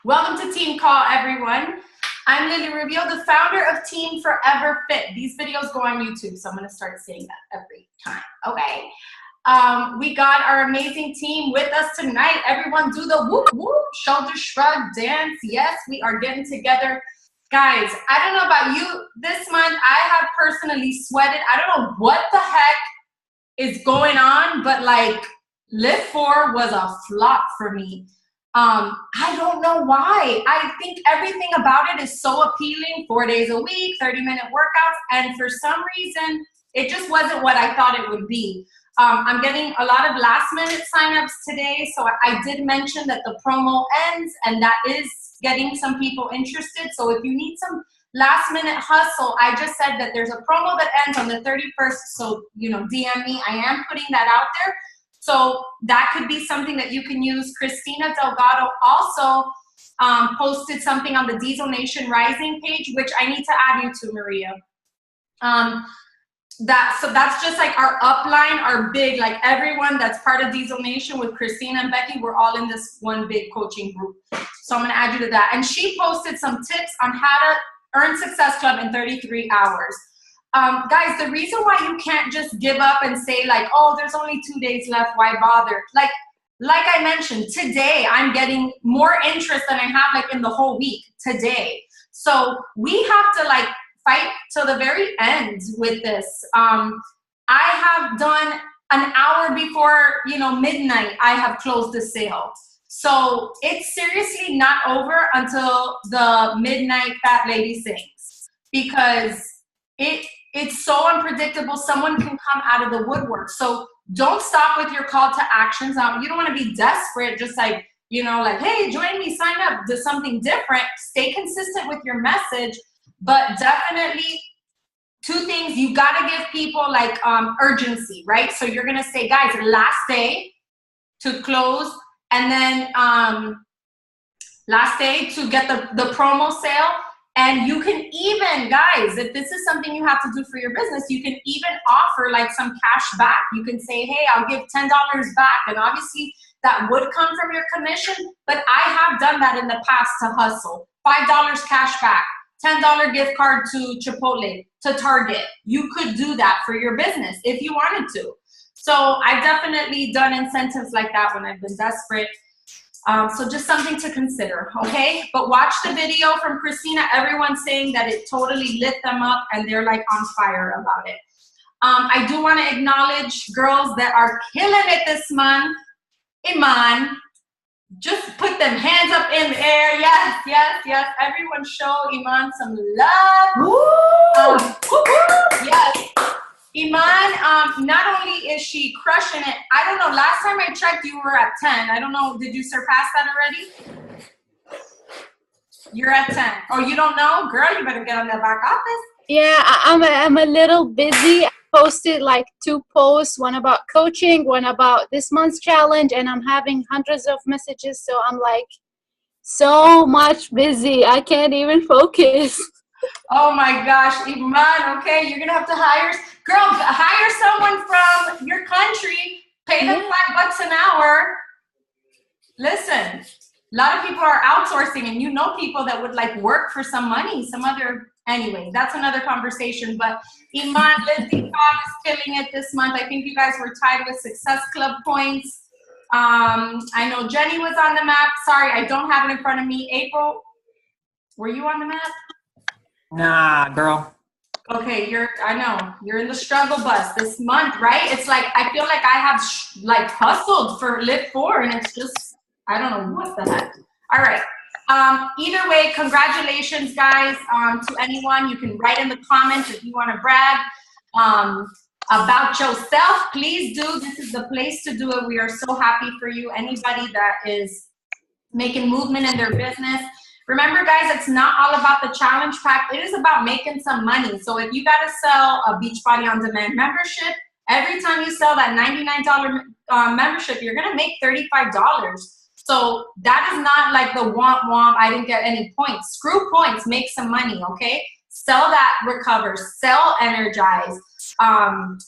Welcome to Team Call, everyone. I'm Lily Rubio, the founder of Team Forever Fit. These videos go on YouTube, so I'm going to start saying that every time, okay? We got our amazing team with us tonight. Everyone do the whoop whoop, shoulder shrug, dance. Yes, we are getting together. Guys, I don't know about you. This month, I have personally sweated. I don't know what the heck is going on, but like Lift 4 was a flop for me. I don't know why. I think everything about it is so appealing. 4 days a week, 30-minute workouts, and for some reason, it just wasn't what I thought it would be. I'm getting a lot of last-minute signups today, so I did mention that the promo ends, and that is getting some people interested. So if you need some last-minute hustle, I just said that there's a promo that ends on the 31st, so DM me. I am putting that out there. So that could be something that you can use. Christina Delgado also posted something on the Diesel Nation Rising page, which I need to add you to, Maria. So that's just like our upline, our big, like everyone that's part of Diesel Nation with Christina and Becky, we're all in this one big coaching group. So I'm gonna add you to that. And she posted some tips on how to earn Success Club in 33 hours. Guys, the reason why you can't just give up and say like, oh, there's only 2 days left, why bother? Like I mentioned, today I'm getting more interest than I have like in the whole week today. So we have to like fight till the very end with this. I have done an hour before, midnight, I have closed the sale. So it's seriously not over until the midnight Fat Lady sings, because it's so unpredictable. Someone can come out of the woodwork. So don't stop with your call to actions. You don't want to be desperate, just like, like, hey, join me, sign up, do something different. Stay consistent with your message, but definitely two things. You got to give people like urgency, right? So you're going to say, guys, last day to close, and then last day to get the promo sale. And you can even, guys, if this is something you have to do for your business, you can even offer like some cash back. You can say, hey, I'll give $10 back. And obviously that would come from your commission, but I have done that in the past to hustle. $5 cash back, $10 gift card to Chipotle, to Target. You could do that for your business if you wanted to. So I've definitely done incentives like that when I've been desperate. So just something to consider, okay? But watch the video from Christina. Everyone's saying that it totally lit them up and they're like on fire about it. I do want to acknowledge girls that are killing it this month. Iman, just put them hands up in the air. Yes, yes, yes. Everyone show Iman some love. Woo! Yes. Iman, not only is she crushing it, I don't know, last time I checked, you were at 10. I don't know, did you surpass that already? You're at 10. Oh, you don't know? Girl, you better get on the back office. Yeah, I'm a little busy. I posted like 2 posts, one about coaching, one about this month's challenge, and I'm having hundreds of messages, so I'm like so much busy. I can't even focus. Oh my gosh, Iman, okay, you're gonna have to hire someone from your country, pay them $5 an hour. Listen, a lot of people are outsourcing, and you know people that would like work for some money, anyway, that's another conversation. But Iman, Lindsay Cobb is killing it this month. I think you guys were tied with Success Club points. I know Jenny was on the map. Sorry, I don't have it in front of me. April, were you on the map? Nah, girl. Okay, I know you're in the struggle bus this month, right? It's like I feel like I have like hustled for Lift 4, and it's just I don't know what the heck. All right. Either way, congratulations, guys. To anyone, you can write in the comments if you want to brag about yourself. Please do. This is the place to do it. We are so happy for you. Anybody that is making movement in their business. Remember, guys, it's not all about the challenge pack. It is about making some money. So if you got to sell a Beachbody On Demand membership, every time you sell that $99 membership, you're going to make $35. So that is not like the womp, I didn't get any points. Screw points, make some money, okay? Sell that, recover. Sell, energize.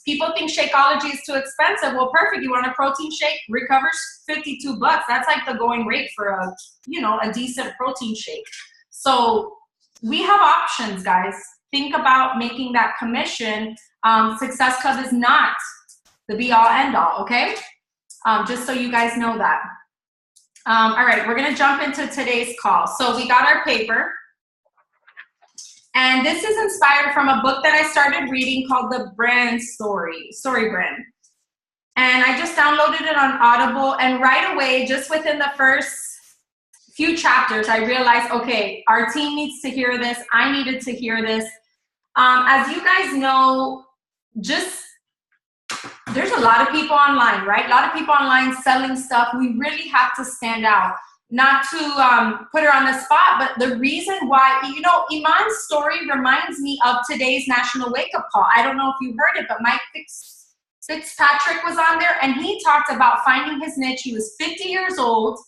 People think Shakeology is too expensive. Well, perfect. You want a protein shake? Recover's $52. That's like the going rate for a, you know, a decent protein shake. So we have options, guys. Think about making that commission. Success Club is not the be all end all, okay? Just so you guys know that. All right, we're gonna jump into today's call. So we got our paper. And this is inspired from a book that I started reading called The Brand Story Brand. And I just downloaded it on Audible, and right away, just within the first few chapters, I realized, okay, our team needs to hear this. I needed to hear this. As you guys know, there's a lot of people online, right? A lot of people online selling stuff. We really have to stand out. Not to put her on the spot, but the reason why, you know, Iman's story reminds me of today's National Wake Up Call. I don't know if you heard it, but Mike Fitzpatrick was on there, and he talked about finding his niche. He was 50 years old,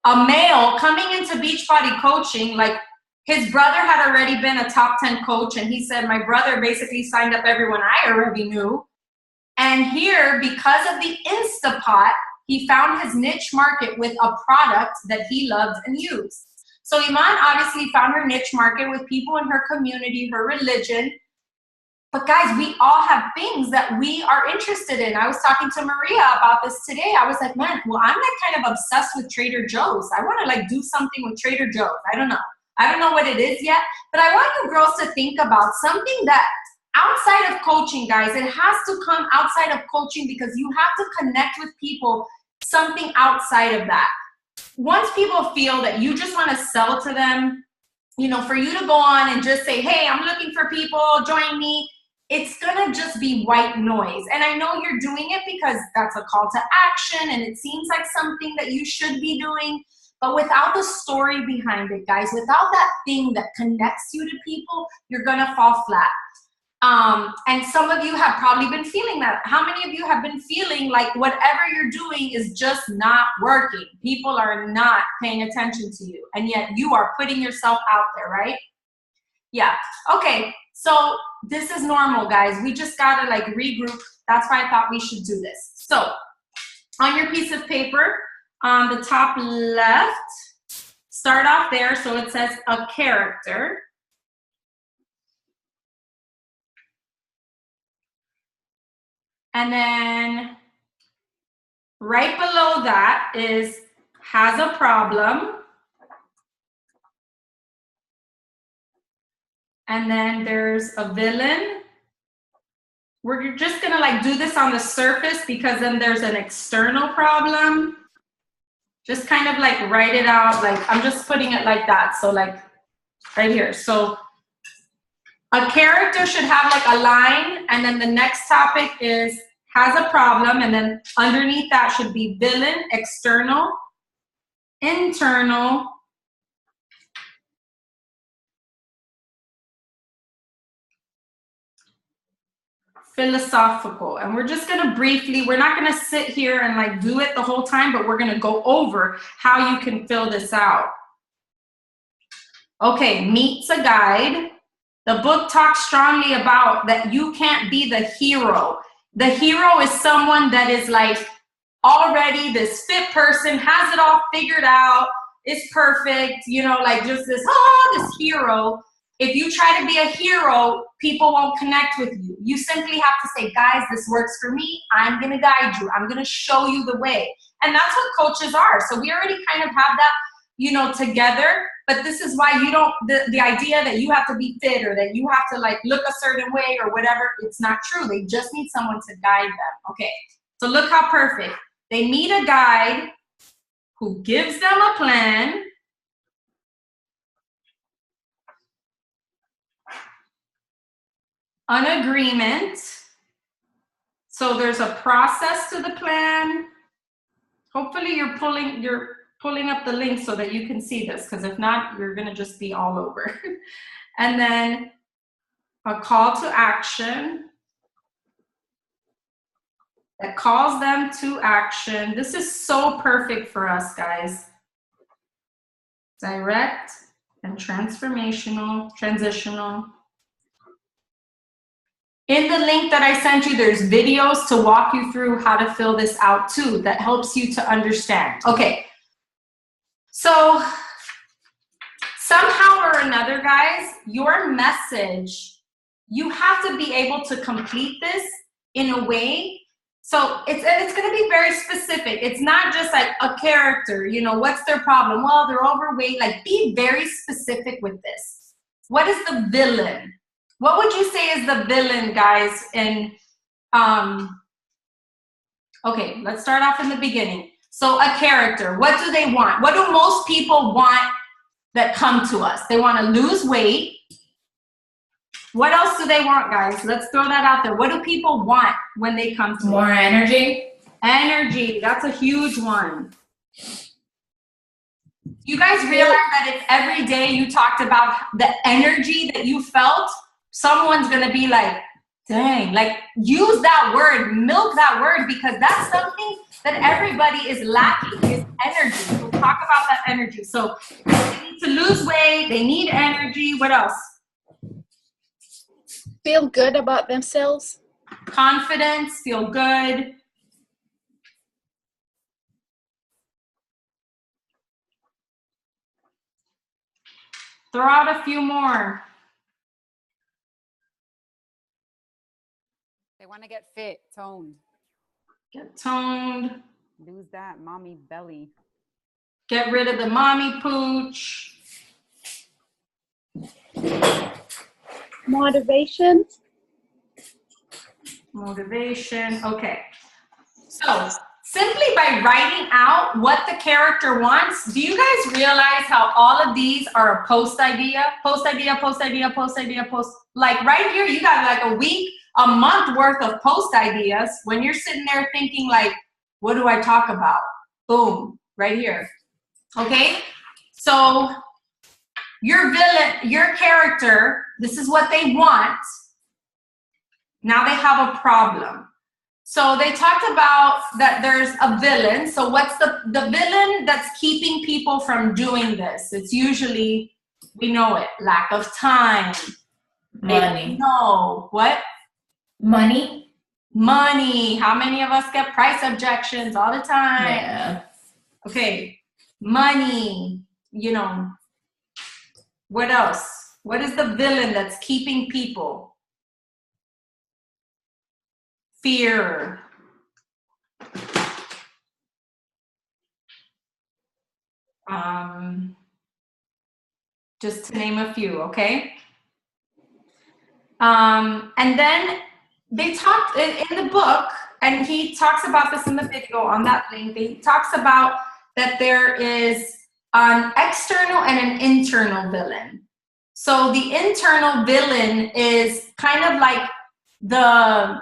a male coming into Beachbody coaching. Like, his brother had already been a top 10 coach, and he said, my brother basically signed up everyone I already knew. And here, because of the Instapot, he found his niche market with a product that he loved and used. So Iman obviously found her niche market with people in her community, her religion. But guys, we all have things that we are interested in. I was talking to Maria about this today. I was like, man, well, I'm like kind of obsessed with Trader Joe's. I want to like do something with Trader Joe's. I don't know what it is yet, but I want you girls to think about something that outside of coaching, guys. It has to come outside of coaching because you have to connect with people, something outside of that. Once people feel that you just want to sell to them, you know, for you to go on and just say, hey, I'm looking for people, join me, it's going to just be white noise. And I know you're doing it because that's a call to action and it seems like something that you should be doing. But without the story behind it, guys, without that thing that connects you to people, you're going to fall flat. And some of you have probably been feeling that. How many of you have been feeling like whatever you're doing is just not working? People are not paying attention to you, and yet you are putting yourself out there, right? Yeah. Okay. So this is normal, guys. We just gotta like regroup. That's why I thought we should do this. So on your piece of paper, on the top left, start off there. So it says a character. And then right below that is has a problem. And then there's a villain. We're just gonna like do this on the surface because then there's an external problem. Just kind of like write it out. Like I'm just putting it like that. So like right here. So a character should have like a line, and then the next topic is has a problem, and then underneath that should be villain, external, internal, philosophical. And we're just gonna briefly, we're not gonna sit here and like do it the whole time, but we're gonna go over how you can fill this out. Okay, meets a guide. The book talks strongly about that you can't be the hero. The hero is someone that is like already this fit person, has it all figured out, is perfect, you know, like just this hero. If you try to be a hero, people won't connect with you. You simply have to say, guys, this works for me. I'm going to guide you. I'm going to show you the way. And that's what coaches are. So we already kind of have that, you know, together. But this is why you don't, the idea that you have to be fit or that you have to like look a certain way or whatever, it's not true. They just need someone to guide them. Okay, so look how perfect. They meet a guide who gives them a plan, an agreement. So there's a process to the plan. Hopefully you're pulling up the link so that you can see this, because if not, you're gonna just be all over. And then a call to action that calls them to action. This is so perfect for us, guys. Direct and transformational, transitional. In the link that I sent you, there's videos to walk you through how to fill this out too. That helps you to understand. Okay. So somehow or another, guys, your message, you have to be able to complete this in a way. So it's going to be very specific. It's not just like a character, you know, what's their problem? Well, they're overweight. Like, be very specific with this. What is the villain? What would you say is the villain, guys? And okay, let's start off in the beginning. So a character, what do they want? What do most people want that come to us? They want to lose weight. What else do they want, guys? Let's throw that out there. What do people want when they come to us? More energy. Energy, that's a huge one. You guys realize that if every day you talked about the energy that you felt, someone's going to be like, dang, like use that word, milk that word, because that's something that everybody is lacking is energy. We'll talk about that energy. So they need to lose weight. They need energy. What else? Feel good about themselves. Confidence, feel good. Throw out a few more. They want to get fit, toned. Get toned. Lose that mommy belly. Get rid of the mommy pooch. Motivation. Motivation. Okay. So simply by writing out what the character wants, do you guys realize how all of these are a post idea? Post idea, post idea, post idea, post. Like right here, you got like a week, a month worth of post ideas when you're sitting there thinking like, what do I talk about? Boom, right here. Okay? So your villain, your character, this is what they want. Now they have a problem. So they talked about that there's a villain. So what's the villain that's keeping people from doing this? It's usually, we know it, lack of time. Money. No. What? Money. Money. How many of us get price objections all the time? Yeah. Okay. Money. You know. What else? What is the villain that's keeping people? Fear. Just to name a few, okay? And then they talked in the book, and he talks about this in the video on that link. He talks about that there is an external and an internal villain. So the internal villain is kind of like the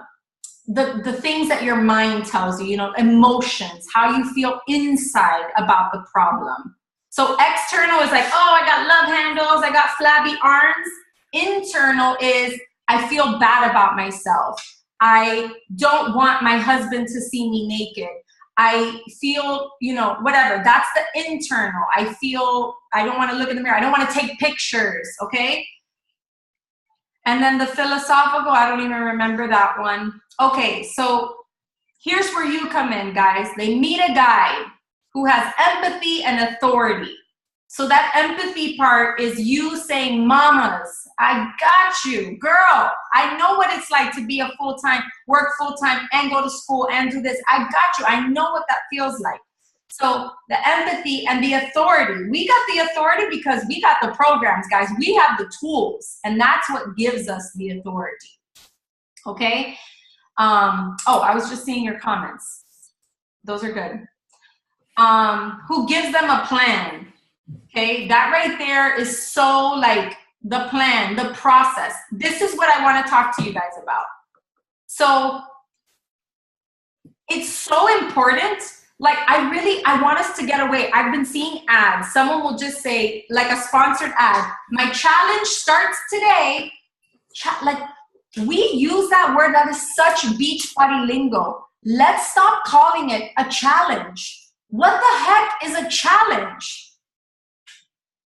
things that your mind tells you, you know, emotions, how you feel inside about the problem. So external is like, oh, I got love handles, I got flabby arms. Internal is, I feel bad about myself. I don't want my husband to see me naked. I feel, you know, whatever. That's the internal. I feel, I don't want to look in the mirror. I don't want to take pictures, okay? And then the philosophical, I don't even remember that one. Okay, so here's where you come in, guys. They meet a guy who has empathy and authority. So that empathy part is you saying, mamas, I got you, girl. I know what it's like to be a full-time, work full-time and go to school and do this. I got you. I know what that feels like. So the empathy and the authority. We got the authority because we got the programs, guys. We have the tools, and that's what gives us the authority. Okay? Oh, I was just seeing your comments. Those are good. Who gives them a plan? Okay, that right there is so like the plan, the process. This is what I want to talk to you guys about. So it's so important. Like I want us to get away. I've been seeing ads. Someone will just say like a sponsored ad, my challenge starts today. Like we use that word, that is such beach party lingo. Let's stop calling it a challenge. What the heck is a challenge?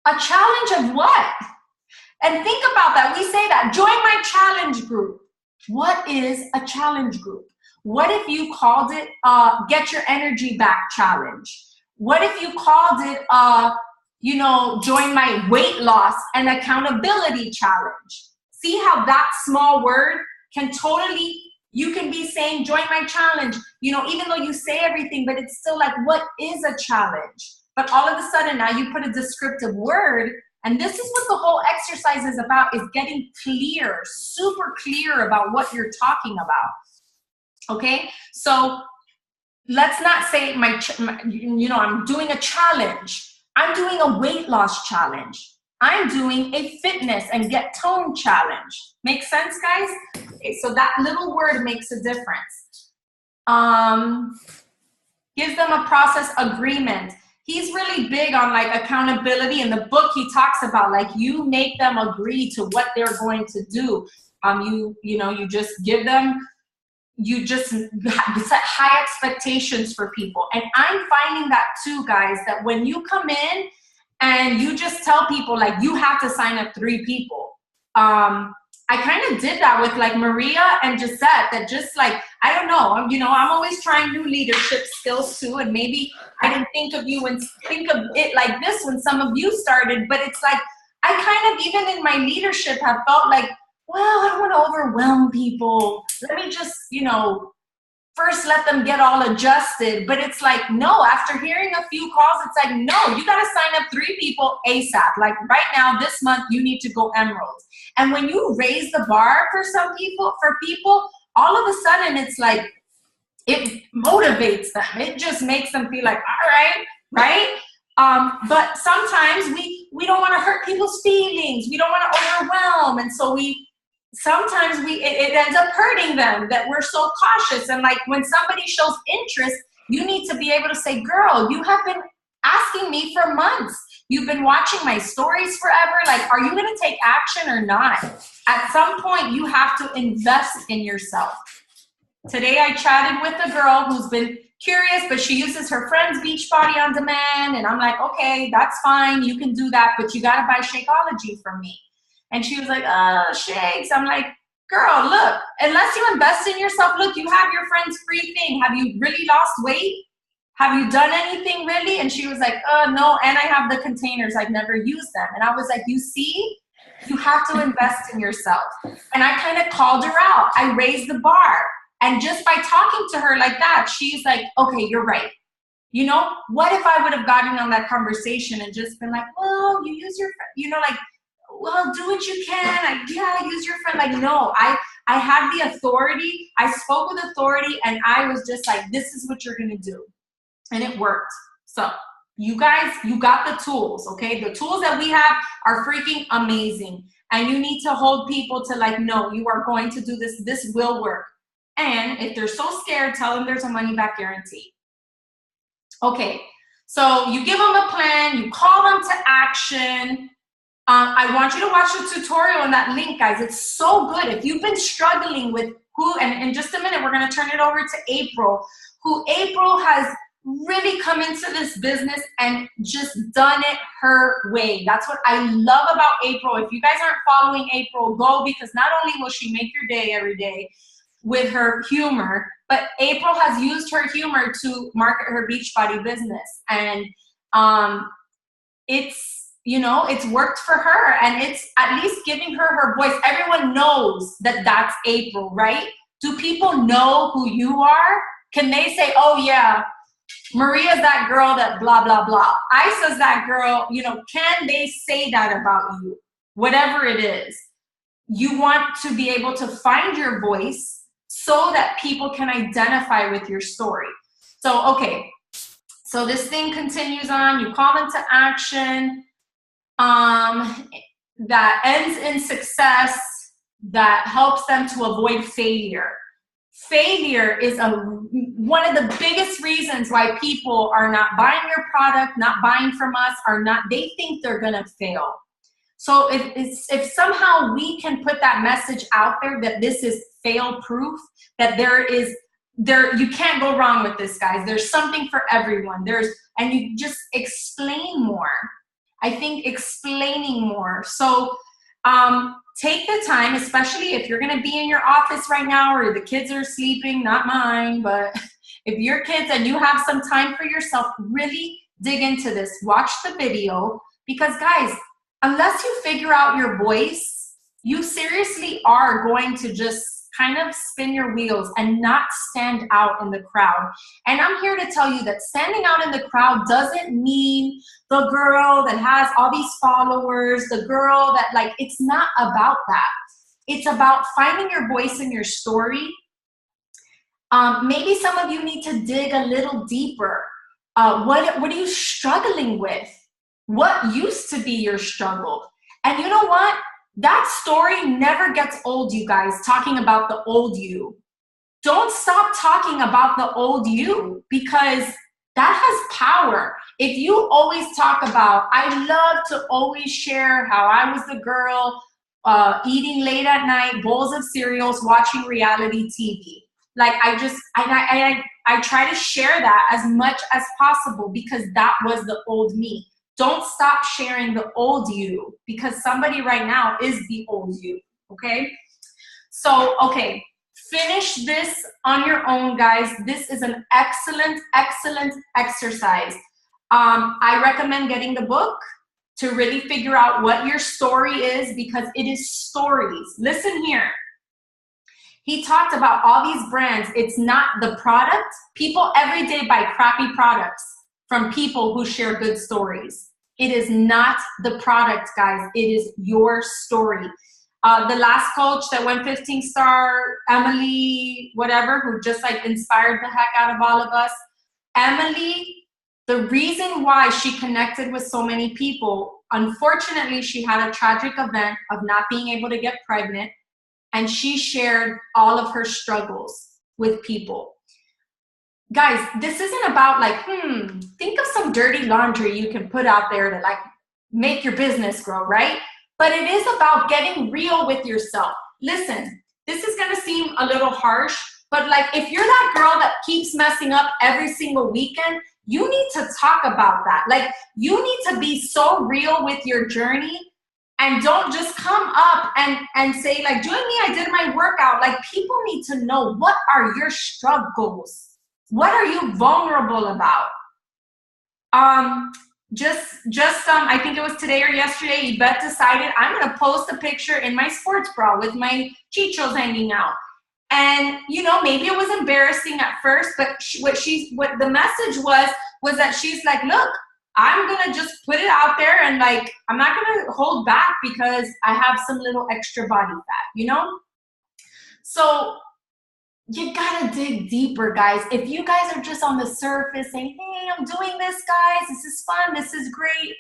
A challenge of what? And think about that. We say that, join my challenge group. What is a challenge group? What if you called it Get Your Energy Back Challenge? What if you called it, join my weight loss and accountability challenge? See how that small word can totally, you can be saying, join my challenge, even though you say everything, but it's still like, what is a challenge? But all of a sudden now you put a descriptive word, and this is what the whole exercise is about, is getting clear, super clear about what you're talking about. Okay, so let's not say I'm doing a challenge. I'm doing a weight loss challenge. I'm doing a fitness and get tone challenge. Make sense, guys? Okay, so that little word makes a difference. Gives them a process agreement. He's really big on like accountability. In the book, he talks about like you make them agree to what they're going to do. You just give them, you just set high expectations for people. And I'm finding that too, guys, that when you come in and you just tell people like you have to sign up 3 people. I kind of did that with like Maria and Gisette, that just like, I don't know, I'm always trying new leadership skills too. And maybe I didn't think of you and think of it like this when some of you started, but it's like, I kind of, even in my leadership, have felt like, well, I don't want to overwhelm people. Let me just, first let them get all adjusted. But it's like, no, after hearing a few calls, it's like, no, you got to sign up 3 people ASAP. Like right now, this month, you need to go emeralds. And when you raise the bar for people, all of a sudden it's like, it motivates them. It just makes them feel like, all right? But sometimes we don't want to hurt people's feelings. We don't want to overwhelm. And so sometimes it ends up hurting them that we're so cautious. And like when somebody shows interest, you need to be able to say, girl, you have been asking me for months. You've been watching my stories forever. Like, are you going to take action or not? At some point, you have to invest in yourself. Today, I chatted with a girl who's been curious, but she uses her friend's Beachbody on demand. And I'm like, okay, that's fine. You can do that, but you got to buy Shakeology from me. And she was like, shakes. I'm like, girl, look, unless you invest in yourself, look, you have your friend's free thing. Have you really lost weight? Have you done anything really? And she was like, no, and I have the containers. I've never used them. And I was like, you see, you have to invest in yourself. And I kind of called her out. I raised the bar. And just by talking to her like that, she's like, okay, you're right. What if I would have gotten on that conversation and just been like, well, you use your, well, do what you can. Use your friend. Like, no, I had the authority. I spoke with authority, and I was just like, this is what you're going to do. And it worked. So you guys, you got the tools, okay? The tools that we have are freaking amazing. And you need to hold people to like, no, you are going to do this. This will work. And if they're so scared, tell them there's a money back guarantee. Okay, so you give them a plan. You call them to action. I want you to watch the tutorial on that link, guys. It's so good. If you've been struggling with and in just a minute, we're going to turn it over to April, April has really come into this business and just done it her way. That's what I love about April. If you guys aren't following April, go, because not only will she make your day every day with her humor, but April has used her humor to market her Beachbody business. And it's worked for her, and it's at least giving her her voice. Everyone knows that that's April, right? Do people know who you are? Can they say, oh yeah, Maria's that girl that blah, blah, blah. Isa's that girl, can they say that about you? Whatever it is. You want to be able to find your voice so that people can identify with your story. So, okay. So this thing continues on. You call them to action. That ends in success, that helps them to avoid failure. Failure is one of the biggest reasons why people are not buying your product, not buying from us, they think they're gonna fail. So if somehow we can put that message out there that this is fail proof, that you can't go wrong with this, guys. There's something for everyone. And you just explain more. I think explaining more. So Take the time, especially if you're going to be in your office right now or the kids are sleeping, not mine, but if your kids and you have some time for yourself, really dig into this. Watch the video because, guys, unless you figure out your voice, you seriously are going to just kind of spin your wheels and not stand out in the crowd. And I'm here to tell you that standing out in the crowd doesn't mean the girl that has all these followers, the girl that, like, it's not about that. It's about finding your voice in your story. Maybe some of you need to dig a little deeper. What are you struggling with? What used to be your struggle? And you know what? That story never gets old, you guys, talking about the old you. Don't stop talking about the old you because that has power. If you always talk about, I love to always share how I was the girl eating late at night, bowls of cereals, watching reality TV. Like I try to share that as much as possible because that was the old me. Don't stop sharing the old you because somebody right now is the old you, okay? So, okay, finish this on your own, guys. This is an excellent, excellent exercise. I recommend getting the book to really figure out what your story is because it is stories. Listen here. He talked about all these brands. It's not the product. People every day buy crappy products from people who share good stories. It is not the product, guys. It is your story. The last coach that went 15-star, Emily, whatever, who just like inspired the heck out of all of us. Emily, the reason why she connected with so many people, unfortunately, she had a tragic event of not being able to get pregnant, and she shared all of her struggles with people. Guys, this isn't about like, think of some dirty laundry you can put out there to like make your business grow, right? But it is about getting real with yourself. Listen, this is gonna seem a little harsh, but like if you're that girl that keeps messing up every single weekend, you need to talk about that. Like you need to be so real with your journey and don't just come up and say like, join me, I did my workout. Like people need to know, what are your struggles? What are you vulnerable about? I think it was today or yesterday, Yvette decided I'm gonna post a picture in my sports bra with my chichos hanging out. And you know, maybe it was embarrassing at first, but what the message was that she's like, look, I'm gonna just put it out there and like, I'm not gonna hold back because I have some little extra body fat, you know? So you gotta dig deeper, guys. If you guys are just on the surface saying, hey, I'm doing this, guys, this is fun, this is great,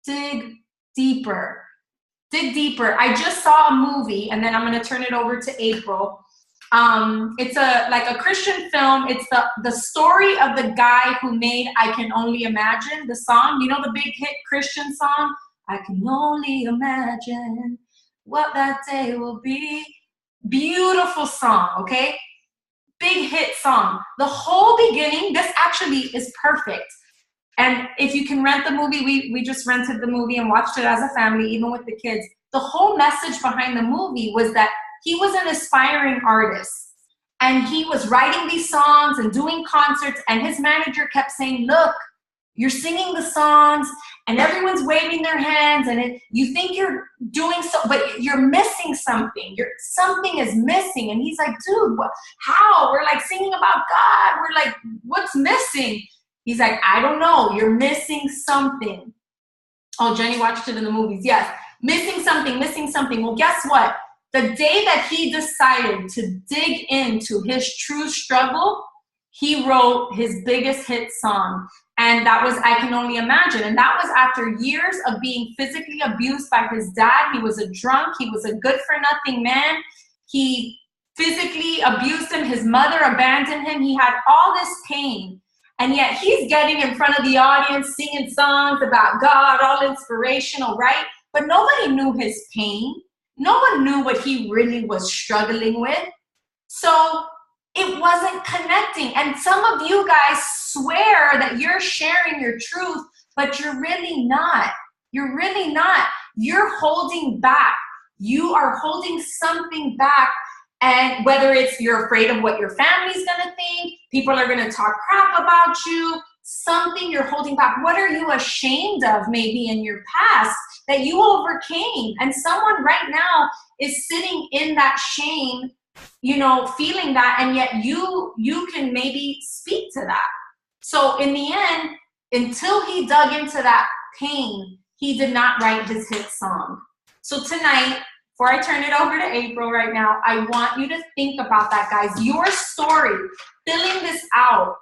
dig deeper. Dig deeper. I just saw a movie, and then I'm gonna turn it over to April. It's like a Christian film. It's the story of the guy who made I Can Only Imagine, the song. You know the big hit Christian song? I can only imagine what that day will be. Beautiful song, okay? Big hit song. The whole beginning, this actually is perfect. And if you can rent the movie, we just rented the movie and watched it as a family, even with the kids. The whole message behind the movie was that he was an aspiring artist. And he was writing these songs and doing concerts, and his manager kept saying, look, you're singing the songs and everyone's waving their hands and you think you're doing so, but you're missing something. Something is missing. And he's like, dude, how? We're like singing about God. We're like, what's missing? He's like, I don't know. You're missing something. Oh, Jenny watched it in the movies. Yes. Missing something, missing something. Well, guess what? The day that he decided to dig into his true struggle, he wrote his biggest hit song. And that was I Can Only Imagine. And that was after years of being physically abused by his dad. He was a drunk. He was a good-for-nothing man. He physically abused him. His mother abandoned him. He had all this pain. And yet he's getting in front of the audience, singing songs about God, all inspirational, right? But nobody knew his pain. No one knew what he really was struggling with. So it wasn't connecting. And some of you guys swear that you're sharing your truth, but you're really not. You're really not. You're holding back. you are holding something back. And whether it's you're afraid of what your family's gonna think, people are gonna talk crap about you, something you're holding back. What are you ashamed of maybe in your past that you overcame? And someone right now is sitting in that shame, you know, feeling that, and yet you can maybe speak to that. So in the end, until he dug into that pain, he did not write his hit song. So tonight, before I turn it over to April right now, I want you to think about that, guys. Your story, filling this out,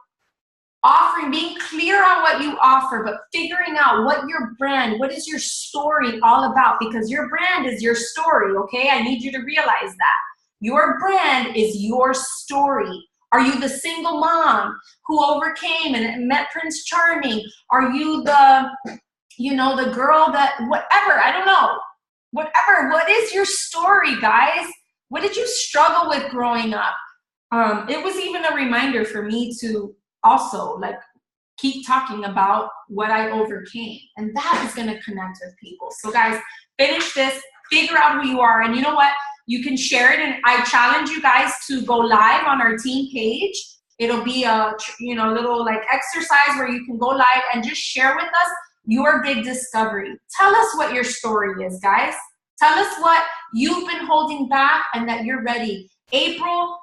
offering, being clear on what you offer, but figuring out what your brand, what is your story all about? Because your brand is your story, okay? I need you to realize that. Your brand is your story. Are you the single mom who overcame and met Prince Charming? Are you the, you know, the girl that, whatever, I don't know. Whatever, what is your story, guys? What did you struggle with growing up? It was even a reminder for me to also like keep talking about what I overcame. And that is gonna connect with people. So guys, finish this, figure out who you are. And you know what? You can share it. And I challenge you guys to go live on our team page. It'll be a, you know, little like exercise where you can go live and just share with us your big discovery. Tell us what your story is, guys. Tell us what you've been holding back and that you're ready. April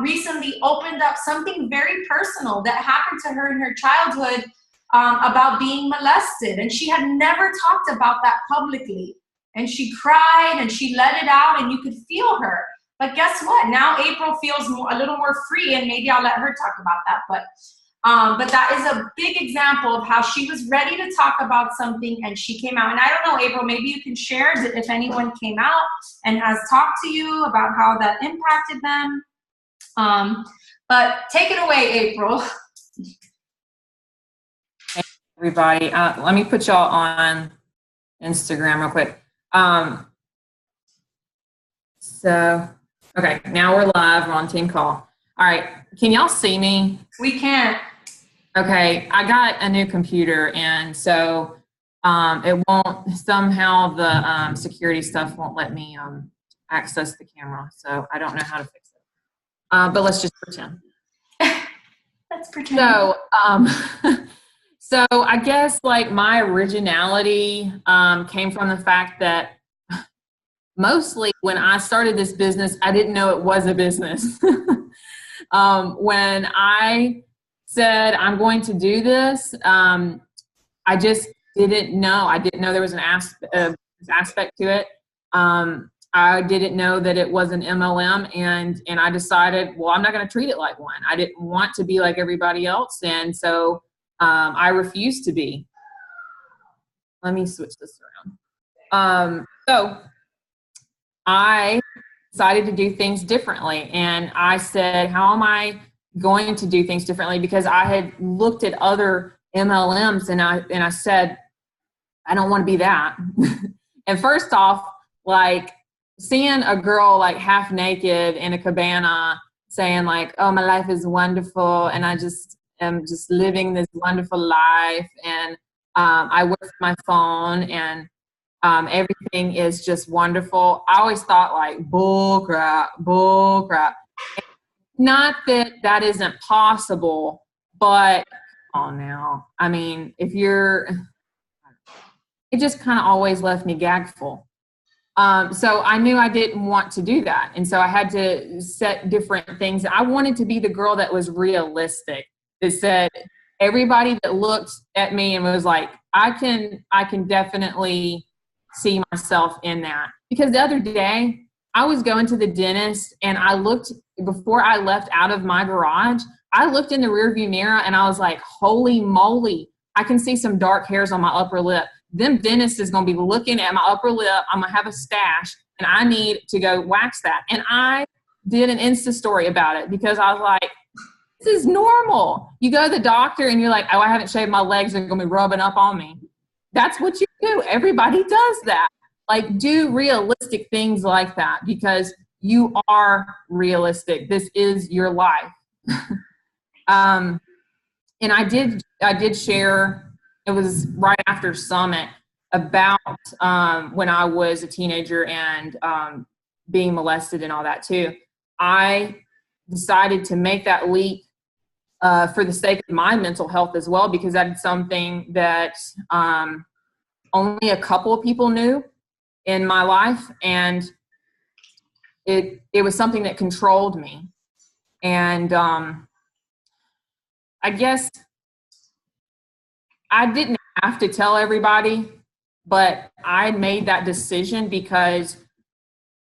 recently opened up something very personal that happened to her in her childhood about being molested. And she had never talked about that publicly. And she cried and she let it out and you could feel her. But guess what? Now April feels a little more free, and maybe I'll let her talk about that. But that is a big example of how she was ready to talk about something and she came out. And I don't know, April, maybe you can share if anyone came out and has talked to you about how that impacted them. But take it away, April. Hey, everybody. Let me put y'all on Instagram real quick. So, okay, now we're live. We're on team call. All right, can y'all see me? We can't. Okay, I got a new computer, and so it won't, somehow the security stuff won't let me access the camera, so I don't know how to fix it. But let's just pretend. Let's pretend. So, so I guess like my originality came from the fact that mostly when I started this business, I didn't know it was a business. When I said I'm going to do this, I just didn't know. I didn't know there was an aspect to it. I didn't know that it was an MLM, and I decided, well, I'm not going to treat it like one. I didn't want to be like everybody else, and so I refused to be. Let me switch this around. So I decided to do things differently, and I said, how am I going to do things differently? Because I had looked at other MLMs, and I said, I don't want to be that. And first off, like seeing a girl like half naked in a cabana saying like, oh, my life is wonderful, and I just am just living this wonderful life, and I work from my phone, and everything is just wonderful. I always thought like bull crap. Not that that isn't possible, but oh now, I mean, if you're, it just kind of always left me gagful. So I knew I didn't want to do that. And so I had to set different things. I wanted to be the girl that was realistic, that said everybody that looked at me and was like, I can definitely see myself in that. Because the other day I was going to the dentist, and I looked, before I left out of my garage, I looked in the rearview mirror and I was like, holy moly, I can see some dark hairs on my upper lip. Them dentists is going to be looking at my upper lip. I'm going to have a stash, and I need to go wax that. And I did an Insta story about it because I was like, this is normal. You go to the doctor and you're like, oh, I haven't shaved my legs. They're going to be rubbing up on me. That's what you do. Everybody does that. Like, do realistic things like that because you are realistic. This is your life. And I did share, it was right after Summit. about when I was a teenager and being molested and all that too. I decided to make that leap for the sake of my mental health as well, because that's something that only a couple of people knew in my life, and it was something that controlled me. And I guess I didn't have to tell everybody, but I made that decision because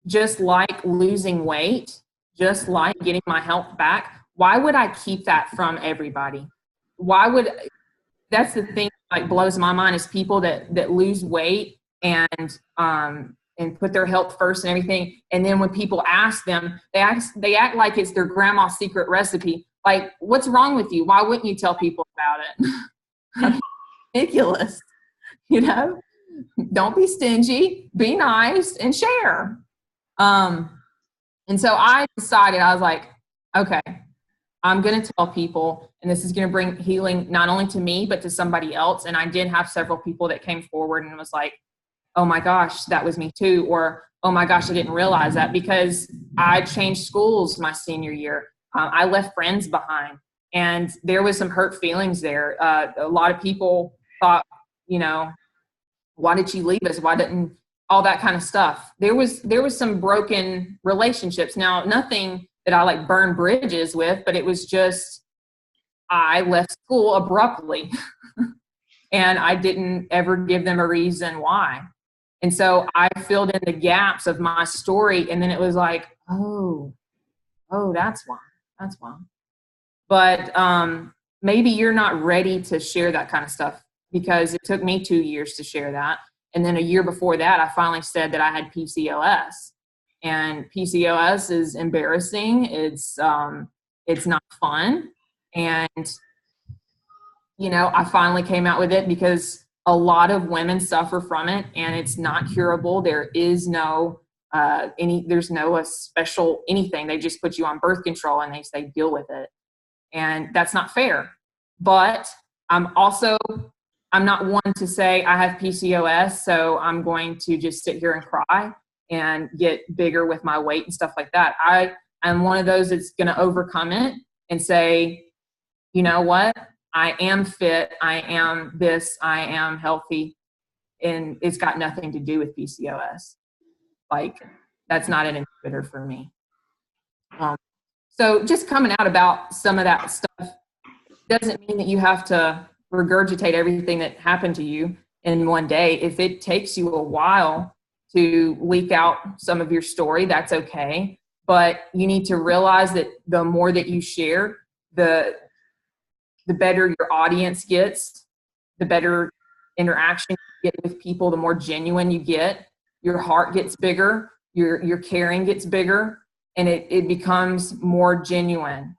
just like losing weight, just like getting my health back, why would I keep that from everybody? That's the thing that like blows my mind, is people that lose weight and put their health first and everything. And then when people ask them, they act like it's their grandma's secret recipe. Like, what's wrong with you? Why wouldn't you tell people about it? Ridiculous. You know, don't be stingy, be nice and share. And so I decided, I was like, okay, I'm going to tell people, and this is going to bring healing not only to me, but to somebody else. And I did have several people that came forward and was like, oh my gosh, that was me too. Or, oh my gosh, I didn't realize that, because I changed schools my senior year. I left friends behind, and there was some hurt feelings there. A lot of people thought, you know, why did she leave us? Why didn't all that kind of stuff? There was some broken relationships. Now, nothing that I like burn bridges with, but it was just, I left school abruptly and I didn't ever give them a reason why. And so I filled in the gaps of my story. And then it was like, oh, that's why. But maybe you're not ready to share that kind of stuff, because it took me 2 years to share that. And then a year before that, I finally said that I had PCOS. And PCOS is embarrassing. It's not fun. And, you know, I finally came out with it because a lot of women suffer from it, and it's not curable. There is no there's no a special anything. They just put you on birth control and they say deal with it. And that's not fair. But I'm not one to say I have PCOS, so I'm going to just sit here and cry and get bigger with my weight and stuff like that. I'm one of those that's going to overcome it and say, you know what? I am fit. I am this. I am healthy. And it's got nothing to do with PCOS. Like, that's not an inhibitor for me. So just coming out about some of that stuff doesn't mean that you have to regurgitate everything that happened to you in one day. If it takes you a while to leak out some of your story, that's okay. But you need to realize that the more that you share, the better your audience gets, the better interaction you get with people, the more genuine you get. Your heart gets bigger, your caring gets bigger, and it becomes more genuine.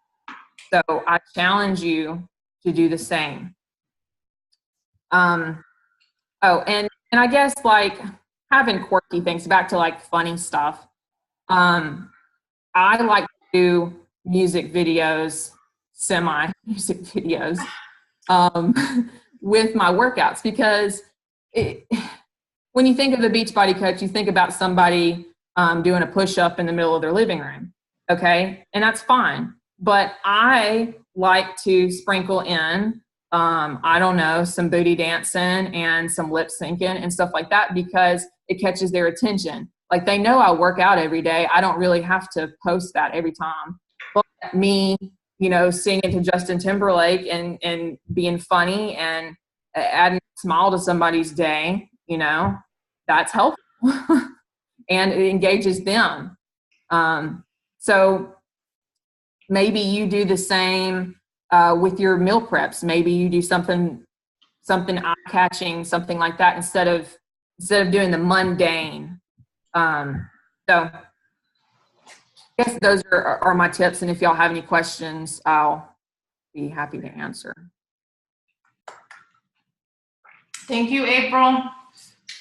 So I challenge you to do the same. And I guess like having quirky things, back to like funny stuff. I like to do music videos, semi-music videos, with my workouts, because when you think of the Beachbody coach, you think about somebody doing a push-up in the middle of their living room, okay? And that's fine. But I like to sprinkle in, I don't know, some booty dancing and some lip syncing and stuff like that, because it catches their attention. Like, they know I work out every day. I don't really have to post that every time. But me, you know, singing to Justin Timberlake and being funny and adding a smile to somebody's day, you know, that's helpful. And it engages them. So maybe you do the same with your meal preps. Maybe you do something eye-catching, something like that, instead of doing the mundane. So I guess those are my tips. And if y'all have any questions, I'll be happy to answer. Thank you, April.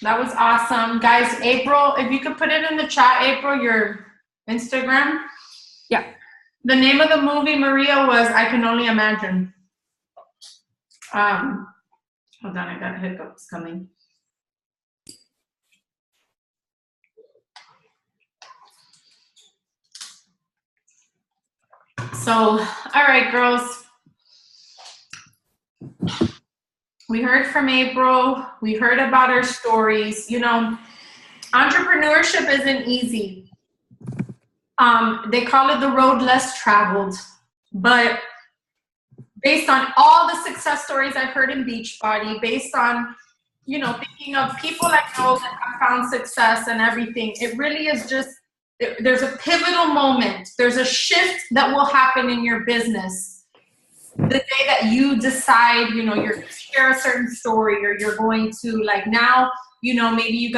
That was awesome. Guys, April, if you could put it in the chat, April, your Instagram. Yeah. The name of the movie, Maria, was I Can Only Imagine. Hold on, I got hiccups coming. So, all right, girls. We heard from April. We heard about her stories. You know, entrepreneurship isn't easy. They call it the road less traveled. But based on all the success stories I've heard in Beachbody, based on, you know, thinking of people I know that have found success and everything, it really is just, there's a pivotal moment. There's a shift that will happen in your business the day that you decide, you know, you're going to share a certain story, or you're going to, like, now, you know, maybe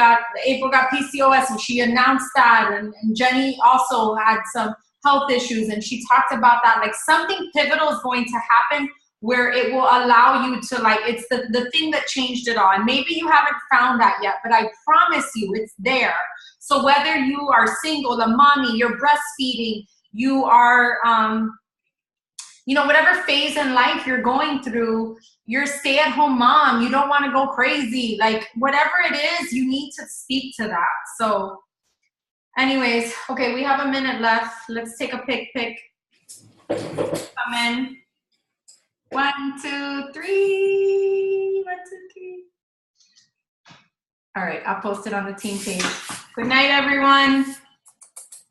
April got PCOS and she announced that, and Jenny also had some health issues and she talked about that. Like, something pivotal is going to happen where it will allow you to, like, it's the thing that changed it all. And maybe you haven't found that yet, but I promise you it's there. So whether you are single, a mommy, you're breastfeeding, you are, you know, whatever phase in life you're going through, you're a stay-at-home mom, you don't want to go crazy, like, whatever it is, you need to speak to that. So anyways, okay, we have a minute left. Let's take a pick. Come in. 1, 2, 3. 1, 2, 3. All right, I'll post it on the team page. Good night, everyone.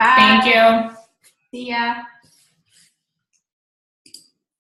Bye. Thank you. See ya.